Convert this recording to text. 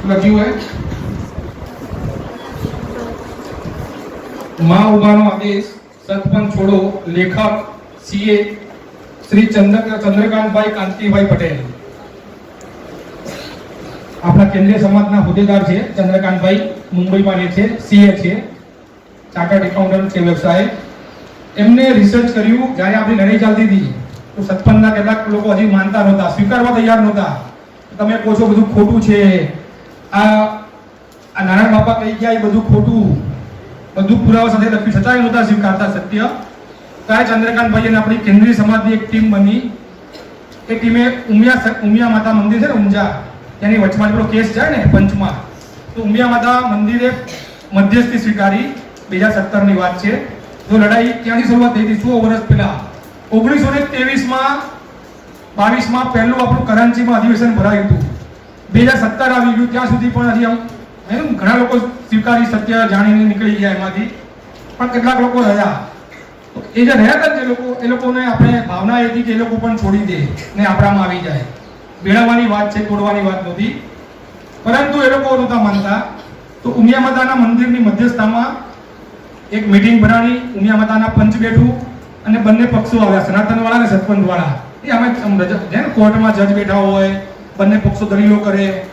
લખ્યું હોય માં ઉભાનો આદેશ સતપંચ છોડો લેખક સીએ શ્રી ચંદ્રકાંતભાઈ કાંતિભાઈ પટેલ આપણા કેન્દ્રીય સમાજના હોદ્દેદાર છે ચંદ્રકાંતભાઈ મુંબઈમાં રહે છે સીએ છે ચાર્ટર્ડ એકાઉન્ટન્ટ છે વ્યવસાય એમને રિસર્ચ કર્યું જ્યારે આપણી લડાઈ ચાલતી હતી તો સતપંચના કેટલાક લોકો હજી માનતા નહોતા સ્વીકારવા તૈયાર નહોતા તમે કહો છો બધું ખોટું છે આ નારાયણ બાપા કહી ગયા એ બધું ખોટું બધું પુરાવા સાથે લખ્યું છતાંય નહોતા સ્વીકારતા સત્ય ત્યારે ચંદ્રકાંતભાઈ અને આપણી કેન્દ્રીય સમાજની એક ટીમ બની એ ટીમે ઉમિયા માતા મંદિર છે ને ઊંઝા ત્યાંની વચમાં પેલો કેસ જાય ને પંચમાં તો ઉમિયા માતા મંદિરે મધ્યસ્થી સ્વીકારી 2017ની વાત છે જો લડાઈ ત્યાંથી શરૂઆત થઈ હતી 100 વર્ષ પહેલા 1923માં પહેલું આપણું કરાંચીમાં અધિવેશન ભરાયું હતું 2017 આવી ગયું ત્યાં સુધી પણ હજી ઘણા લોકો સ્વીકારી સત્ય જાણીને નીકળી ગયા એમાંથી પણ કેટલાક લોકો રહ્યા એ જે રહ્યા હતા જે લોકો એ લોકોને આપણે ભાવના એ હતી કે એ લોકો પણ છોડી દે ને આપણામાં આવી જાય ભેળવવાની વાત છે તોડવાની વાત નહોતી પરંતુ એ લોકો નહોતા માનતા તો ઉમિયા માતાના મંદિરની મધ્યસ્થામાં એક મીટિંગ ભરાણી ઉમિયા માતાના પંચ બેઠું અને બંને પક્ષો આવ્યા સનાતન વાળા અને સતપંચ વાળા એ અમે કોર્ટમાં જજ બેઠા હોય બંને પક્ષો દલીલો કરે